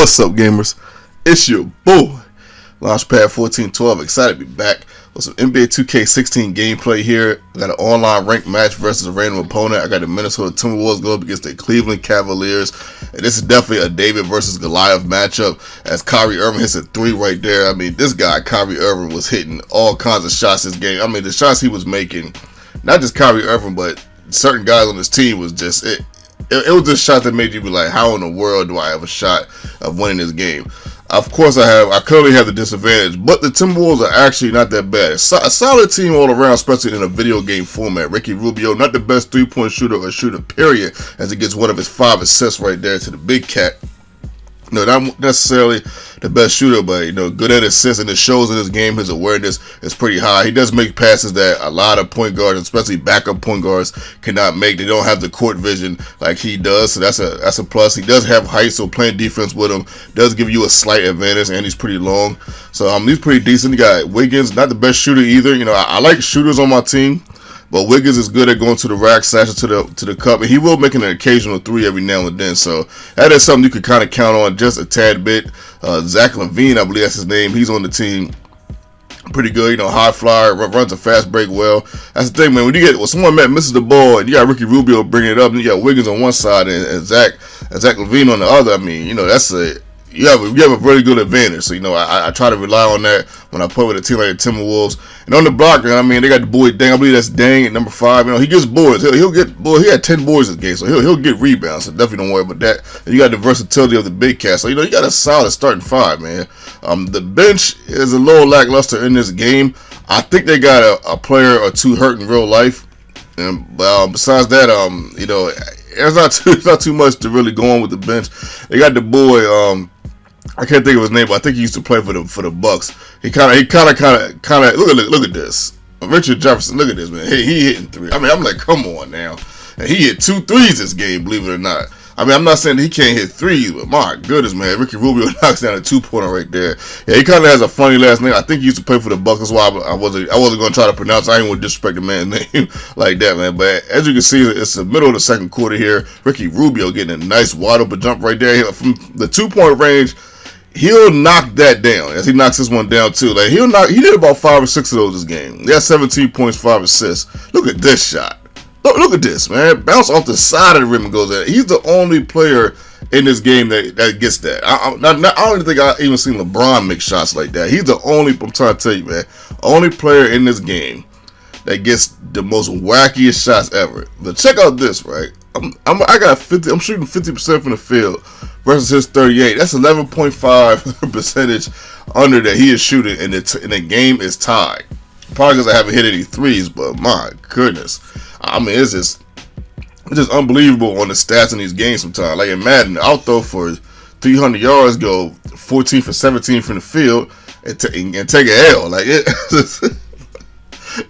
What's up, gamers? It's your boy, Launchpad 1412. Excited to be back with some NBA 2K16 gameplay here. I got an online ranked match versus a random opponent. I got the Minnesota Timberwolves going up against the Cleveland Cavaliers. And this is definitely a David versus Goliath matchup as Kyrie Irving hits a three right there. I mean, this guy, Kyrie Irving, was hitting all kinds of shots this game. I mean, the shots he was making, not just Kyrie Irving, but certain guys on his team was just it. It was just a shot that made you be like, how in the world do I have a shot of winning this game? Of course I clearly have the disadvantage, but the Timberwolves are actually not that bad. A solid team all around, especially in a video game format. Ricky Rubio, not the best three-point shooter or shooter, period, as he gets one of his 5 assists right there to the big cat. No, not necessarily the best shooter, but good at assists, and it shows in his game. His awareness is pretty high. He does make passes that a lot of point guards, especially backup point guards, cannot make. They don't have the court vision like he does, so that's a plus. He does have height, so playing defense with him does give you a slight advantage, and he's pretty long. So he's pretty decent. You got Wiggins, not the best shooter either. I like shooters on my team. But Wiggins is good at going to the rack, slashing to the cup, and he will make an occasional three every now and then. So that is something you could kind of count on just a tad bit. Zach LaVine, I believe that's his name. He's on the team. Pretty good, high flyer, runs a fast break well. That's the thing, man. When someone misses the ball, and you got Ricky Rubio bringing it up, and you got Wiggins on one side and Zach LaVine on the other. I mean, that's you have a really good advantage. So I try to rely on that when I play with a team like the Timberwolves. And on the block, I mean, they got the boy Dang. I believe that's Dang at number 5. He gets boards. He'll get boards. He had 10 boards this game, so he'll get rebounds. So definitely don't worry about that. And you got the versatility of the big cat. So you got a solid starting 5, man. The bench is a little lackluster in this game. I think they got a player or two hurt in real life. And besides that, it's not too much to really go on with the bench. They got the boy. I can't think of his name, but I think he used to play for the Bucks. He kind of look at this. Richard Jefferson, look at this, man. He hitting 3. I mean, I'm like, come on now. And he hit 2 threes this game, believe it or not. I mean, I'm not saying that he can't hit 3s, but my goodness, man, Ricky Rubio knocks down a 2-pointer right there. Yeah, he kind of has a funny last name. I think he used to play for the Bucks. That's why I wasn't going to try to pronounce it. I didn't want to disrespect the man's name like that, man. But as you can see, it's the middle of the second quarter here. Ricky Rubio getting a nice wide open jump right there from the 2-point range. He'll knock that down as he knocks this one down too. Like he did about 5 or 6 of those this game. He had 17 points, 5 assists. Look at this shot. Look at this, man. Bounce off the side of the rim and goes in. He's the only player in this game that gets that. I don't think I even seen LeBron make shots like that. He's the only, I'm trying to tell you, man, only player in this game that gets the most wackiest shots ever. But check out this, right? I got 50. I'm shooting 50% from the field versus his 38. That's 11.5 percentage under that he is shooting, and the game is tied. Probably because I haven't hit any threes, but my goodness, I mean, it's just unbelievable on the stats in these games sometimes. Like in Madden, I'll throw for 300 yards, go 14 for 17 from the field, and take an L. Like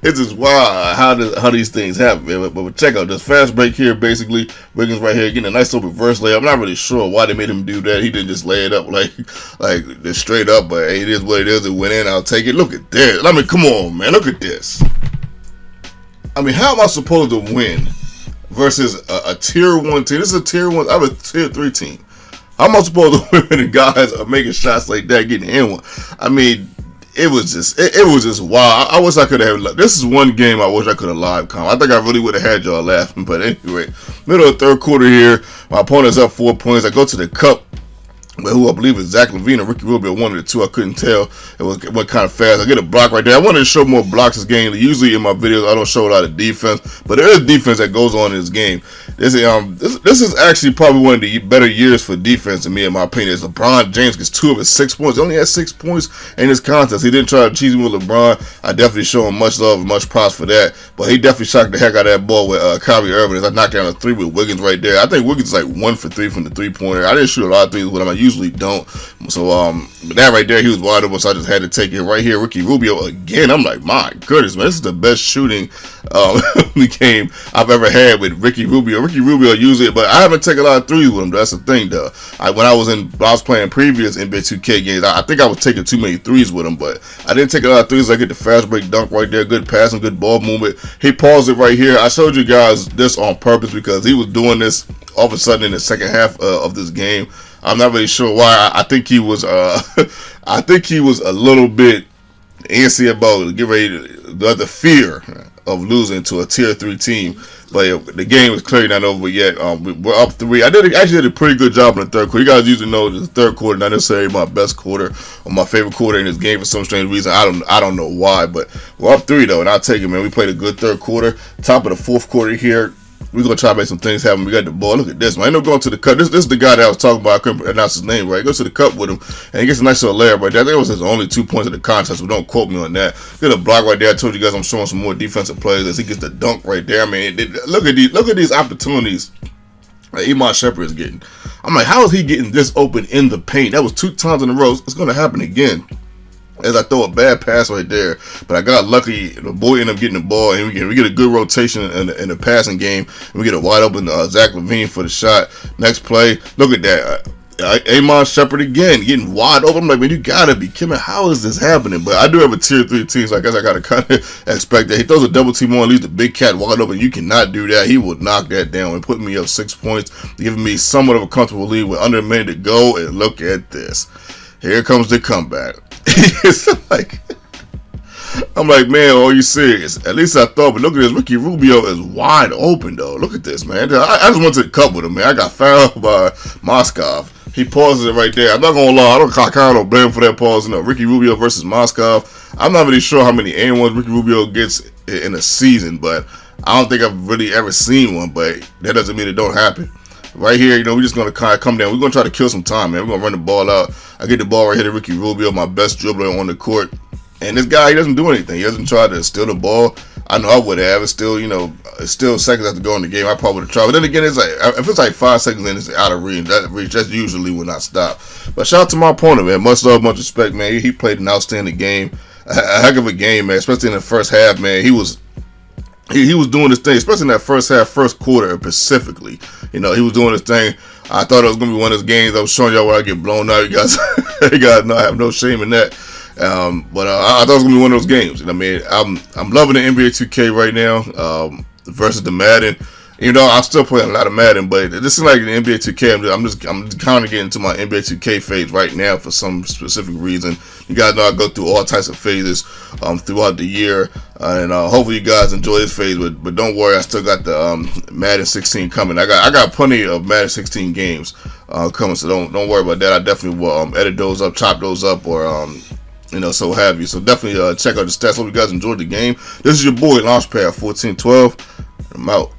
it's just wild how these things happen, man. But check out this fast break here. Basically, Wiggins right here getting a nice little reverse layup. I'm not really sure why they made him do that. He didn't just lay it up like just straight up. But hey, it is what it is. It went in. I'll take it. Look at this. I mean, come on, man. Look at this. I mean, how am I supposed to win versus a tier 1 team? This is a tier 1. I have a tier 3 team. How am I supposed to win when the guys are making shots like that, getting in one? I mean, it was just wild. I wish I could have. This is one game I wish I could have live come. I think I really would have had y'all laughing. But anyway, middle of the third quarter here. My opponent's up 4 points. I go to the cup, who I believe is Zach LaVine or Ricky Rubio, one of the two. I couldn't tell. It went kind of fast. I get a block right there. I wanted to show more blocks this game. Usually in my videos I don't show a lot of defense, but there is defense that goes on in this game. This is actually probably one of the better years for defense in my opinion. As LeBron James gets 2 of his 6 points. He only had 6 points in this contest. He didn't try to cheese me with LeBron. I definitely show him much love and much props for that. But he definitely shocked the heck out of that ball with Kyrie Irving as I knocked down a 3 with Wiggins right there. I think Wiggins is like 1 for 3 from the 3-pointer. I didn't shoot a lot of threes with him. I usually don't. So but that right there, he was wide open, so I just had to take it right here. Ricky Rubio again. I'm like, my goodness, man, this is the best shooting game I've ever had with Ricky Rubio. Ricky Rubio usually, but I haven't taken a lot of threes with him. That's the thing, though. When I was playing previous NBA 2K games, I think I was taking too many threes with him, but I didn't take a lot of threes. I get the fast break dunk right there, good passing, good ball movement. He paused it right here. I showed you guys this on purpose because he was doing this all of a sudden in the second half of this game. I'm not really sure why. I think he was I think he was a little bit antsy about get ready to, the fear of losing to a tier 3 team. But the game is clearly not over yet. We're up 3. I actually did a pretty good job in the third quarter. You guys usually know the third quarter not necessarily my best quarter or my favorite quarter in this game for some strange reason. I don't know why, but we're up 3 though, and I'll take it, man. We played a good third quarter. Top of the fourth quarter here. We're going to try to make some things happen. We got the ball. Look at this, man. I end up going to the cup. This is the guy that I was talking about. I couldn't pronounce his name right. He goes to the cup with him, and he gets a nice little layup right there. I think it was his only 2 points in the contest, but don't quote me on that. Get a block right there. I told you guys I'm showing some more defensive plays as he gets the dunk right there. I mean, look at these opportunities that Iman Shepherd is getting. I'm like, how is he getting this open in the paint? That was 2 times in a row. It's going to happen again. As I throw a bad pass right there, but I got lucky. The boy ended up getting the ball, and we get a good rotation in the passing game. And we get a wide open Zach LaVine for the shot. Next play, look at that. Iman Shepherd again getting wide open. I'm like, man, you gotta be kidding me. How is this happening? But I do have a tier 3 team, so I guess I gotta kind of expect that. He throws a double team on, leaves the big cat wide open. You cannot do that. He will knock that down and put me up 6 points, giving me somewhat of a comfortable lead with under a minute to go. And look at this. Here comes the comeback. I'm like, man, are you serious? At least I thought, but look at this. Ricky Rubio is wide open, though. Look at this, man. I just went to the cup with him, man. I got fouled by Moskov. He pauses it right there. I'm not going to lie. I kind of blame him for that pause. No, Ricky Rubio versus Moskov. I'm not really sure how many A1s Ricky Rubio gets in a season, but I don't think I've really ever seen one, but that doesn't mean it don't happen. Right here, we're just going to kind of come down. We're going to try to kill some time, man. We're going to run the ball out. I get the ball right here to Ricky Rubio, my best dribbler on the court. And this guy, he doesn't do anything. He doesn't try to steal the ball. I know I would have. It's still, it's still seconds after going in the game. I probably would have tried. But then again, it's like, if it's like 5 seconds in, it's out of reach. That's usually when I stop. But shout out to my opponent, man. Much love, much respect, man. He played an outstanding game. A heck of a game, man. Especially in the first half, man. He was doing his thing, especially in that first half, first quarter specifically. He was doing his thing. I thought it was going to be one of those games. I was showing y'all where I get blown out. You guys know I have no shame in that. But I thought it was going to be one of those games. I mean, I'm loving the NBA 2K right now versus the Madden. I'm still playing a lot of Madden, but this is like the NBA 2K. I'm kind of getting into my NBA 2K phase right now for some specific reason. You guys know I go through all types of phases throughout the year, and hopefully you guys enjoy this phase. But don't worry, I still got the Madden 16 coming. I got plenty of Madden 16 games coming, so don't worry about that. I definitely will edit those up, chop those up, or so have you. So definitely check out the stats. Hope you guys enjoyed the game. This is your boy Launchpad 1412. I'm out.